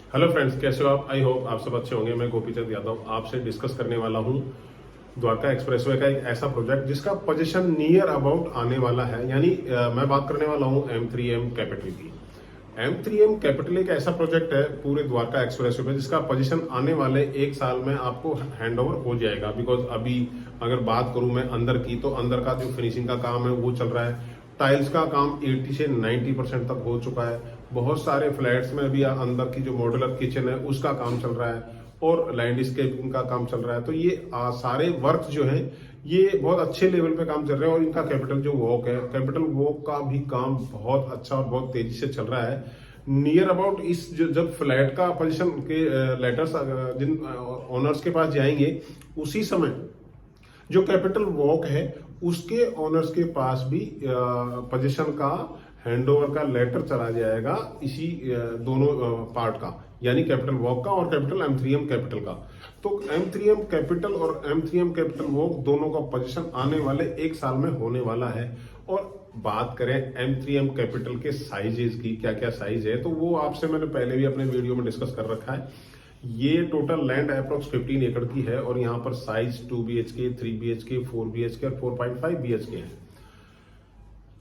Hello friends, कैसे हो आप? आई होप आप सब अच्छे होंगे। मैं गोपीचंद यादव आपसे डिस्कस करने वाला हूं द्वारका एक्सप्रेसवे का एक ऐसा प्रोजेक्ट जिसका पोजीशन नियर अबाउट आने वाला है। यानी मैं बात करने वाला हूं M3M कैपिटल की। M3M कैपिटल एक ऐसा प्रोजेक्ट है पूरे द्वारका एक्सप्रेसवे में जिसका पोजीशन आने वाले एक साल में आपको हैंड ओवर हो जाएगा। बिकॉज अभी अगर बात करूं मैं अंदर की, तो अंदर का जो फिनिशिंग का काम है वो चल रहा है। टाइल्स का काम 80 से 90% तक हो चुका है। बहुत सारे फ्लैट्स में भी अंदर की जो मॉड्यूलर किचन है उसका काम चल रहा है और लैंडस्केपिंग का काम चल रहा है। तो ये सारे वर्क जो है ये बहुत अच्छे लेवल पे काम चल रहे हैं। और इनका कैपिटल जो वॉक है, कैपिटल वॉक का भी काम बहुत अच्छा और बहुत तेजी से चल रहा है। नियर अबाउट इस जब फ्लैट का पोजीशन के लेटर्स जिन ओनर्स के पास जाएंगे, उसी समय जो कैपिटल वॉक है उसके ओनर्स के पास भी पोजीशन का हैंडओवर का लेटर चला जाएगा, इसी दोनों पार्ट का, यानी कैपिटल वॉक का और कैपिटल M3M कैपिटल का। तो M3M कैपिटल और M3M कैपिटल वॉक दोनों का पोजीशन आने वाले एक साल में होने वाला है। और बात करें M3M कैपिटल के साइजेस की, क्या क्या साइज है, तो वो आपसे मैंने पहले भी अपने वीडियो में डिस्कस कर रखा है। ये टोटल लैंड अप्रोक्स 15 एकड़ की है और यहाँ पर साइज 2 BHK, 3 BHK, 4 BHK और 4.5 BHK है।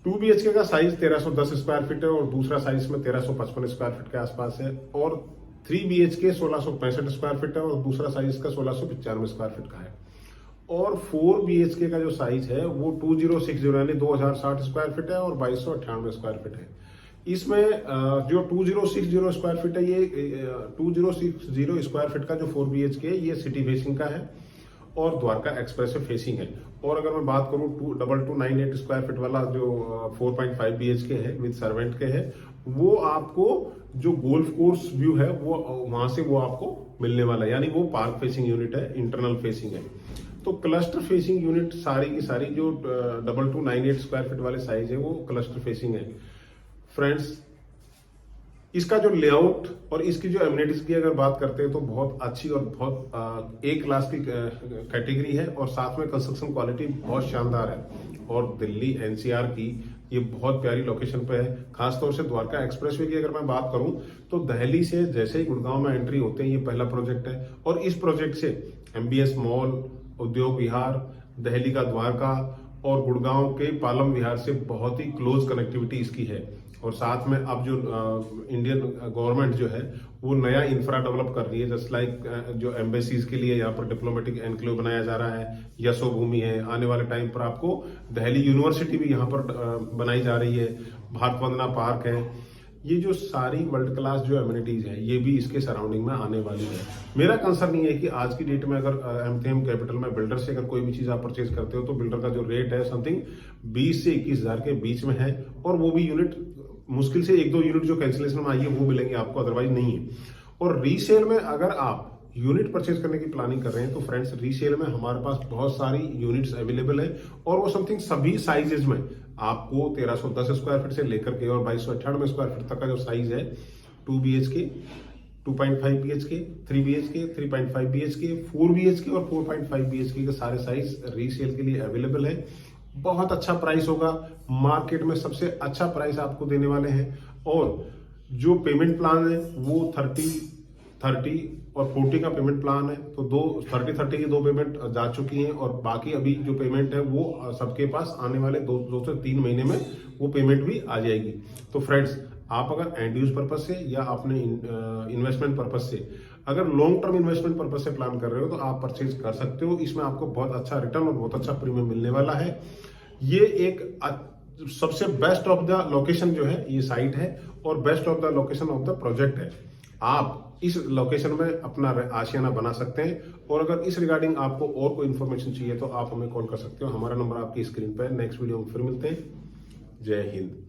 2 BHK का साइज 1310 स्क्वायर फीट है और दूसरा साइज में 1355 स्क्वायर फीट के आसपास है। और 3 BHK 1665 स्क्वायर फीट है और दूसरा साइज का 1695 स्क्वायर फीट का है। और 4 BHK का जो साइज है वो 2060 यानी 2060 स्क्वायर फीट है और 2298 स्क्वायर फीट है। इसमें जो 2060 स्क्वायर फीट है, ये 2060 स्क्वायर फीट का जो 4 BHK है ये सिटी फेसिंग का है और द्वारका एक्सप्रेस फेसिंग है। और अगर मैं बात करूं 2298 स्क्वायर फीट वाला जो 4.5 BHK है विद सर्वेंट के है, वो आपको जो गोल्फ कोर्स व्यू है वो वहां से वो आपको मिलने वाला है। यानी वो पार्क फेसिंग यूनिट है, इंटरनल फेसिंग है। तो क्लस्टर फेसिंग यूनिट सारी की सारी जो 2298 स्क्वायर फीट वाले साइज है वो क्लस्टर फेसिंग है। फ्रेंड्स, इसका जो लेआउट और इसकी जो एमिनिटीज की अगर बात करते हैं तो बहुत अच्छी और बहुत ए क्लास की कैटेगरी है और साथ में कंस्ट्रक्शन क्वालिटी बहुत शानदार है। और दिल्ली NCR की ये बहुत प्यारी लोकेशन पे है। खासतौर से द्वारका एक्सप्रेसवे की अगर मैं बात करूं तो दिल्ली से जैसे ही गुड़गांव में एंट्री होते हैं, ये पहला प्रोजेक्ट है। और इस प्रोजेक्ट से MBS मॉल, उद्योग विहार, दिल्ली का द्वारका और गुड़गांव के पालम विहार से बहुत ही क्लोज कनेक्टिविटी इसकी है। और साथ में अब जो इंडियन गवर्नमेंट जो है वो नया इंफ्रा डेवलप कर रही है, जस्ट लाइक जो एम्बेसीज के लिए यहाँ पर डिप्लोमेटिक एनक्लेव बनाया जा रहा है, यशो भूमि है। आने वाले टाइम पर आपको दिल्ली यूनिवर्सिटी भी यहाँ पर बनाई जा रही है, भारत वंदना पार्क है। ये जो सारी वर्ल्ड क्लास जो एमिनिटीज है ये भी इसके सराउंडिंग में आने वाली है। मेरा कंसर्न ये है कि आज की डेट में अगर M3M कैपिटल में बिल्डर से अगर कोई भी चीज आप परचेज करते हो तो बिल्डर का जो रेट है समथिंग 20 से 21 हजार के बीच में है। और वो भी यूनिट मुश्किल से 1-2 यूनिट जो कैंसिलेशन में आई है वो मिलेंगे आपको, अदरवाइज नहीं है। और रीसेल में अगर आप यूनिट परचेज करने की प्लानिंग कर रहे हैं तो फ्रेंड्स, रीसेल में हमारे पास बहुत सारी यूनिट्स अवेलेबल है और वो समथिंग सभी साइजेज में आपको 1310 स्क्वायर फीट से लेकर के और 2298 स्क्वायर फीट तक का जो साइज है, 2 BHK, 2.5 BHK, 3 BHK, 3.5 BHK, 4 BHK और 4.5 BHK के सारे साइज रीसेल के लिए अवेलेबल है। बहुत अच्छा प्राइस होगा, मार्केट में सबसे अच्छा प्राइस आपको देने वाले हैं। और जो पेमेंट प्लान है वो 30 और 40 का पेमेंट प्लान है। तो 30 की दो पेमेंट जा चुकी हैं और बाकी अभी जो पेमेंट है वो सबके पास आने वाले 2 से 3 महीने में वो पेमेंट भी आ जाएगी। तो फ्रेंड्स, आप अगर एंड यूज पर्पज से या अपने इन्वेस्टमेंट पर्पज से, अगर लॉन्ग टर्म इन्वेस्टमेंट पर्पज से प्लान कर रहे हो तो आप परचेज कर सकते हो। इसमें आपको बहुत अच्छा रिटर्न और बहुत अच्छा प्रीमियम मिलने वाला है। ये एक सबसे बेस्ट ऑफ द लोकेशन जो है ये साइट है और best of the location of the project है। आप इस लोकेशन में अपना आशियाना बना सकते हैं। और अगर इस रिगार्डिंग आपको और कोई इन्फॉर्मेशन चाहिए तो आप हमें कॉल कर सकते हो। हमारा नंबर आपकी स्क्रीन पर है। नेक्स्ट वीडियो में फिर मिलते हैं। जय हिंद।